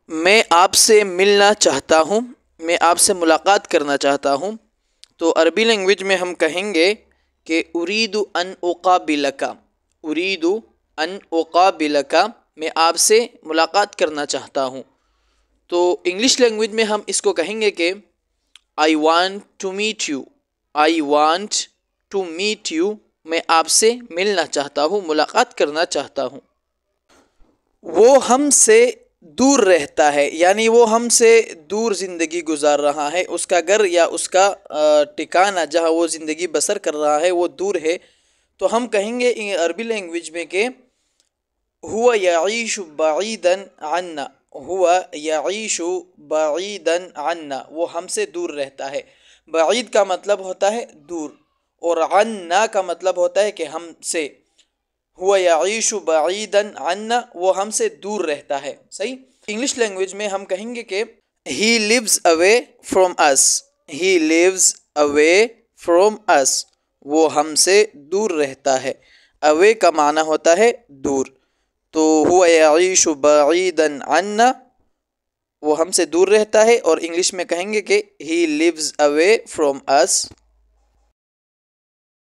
میں آپ سے ملنا چاہتا ہوں، میں آپ سے ملاقات کرنا چاہتا ہوں. تو عربی لینگویج میں ہم کہیں گے کہ اريد ان اقابلک، اريد ان اقابلک، میں آپ سے ملاقات کرنا چاہتا ہوں. تو انگلش لینگویج میں ہم اس کو کہیں گے کہ I want to meet you، I want to meet you، میں آپ سے ملنا چاہتا ہوں، ملاقات کرنا چاہتا ہوں. وہ ہم سے دور رہتا ہے، یعنی وہ ہم سے دور زندگی گزار رہا ہے، اس کا گھر یا اس کا ٹھکانہ جہاں وہ زندگی بسر کر رہا ہے وہ دور ہے. تو ہم کہیں گے عربی لینگویج میں کہ هو يعيش بعيدا عنا، هو يعيش بعيدا عنا، وہ ہم سے دور رہتا ہے. بعید کا مطلب ہوتا ہے دور، اور عنا کا مطلب ہوتا ہے کہ ہم سے. هو يعيش بعيدا عنا، وہ ہم سے دور رہتا ہے. صحیح. انگلش لینگویج میں ہم کہیں گے کہ he lives away from us، he lives away from us، وہ ہم سے دور رہتا ہے. away کا معنی ہوتا ہے دور. تو هو يعيش بعيدا عنا، وہ ہم سے دور رہتا ہے، اور انگلش میں کہیں گے کہ he lives away from us.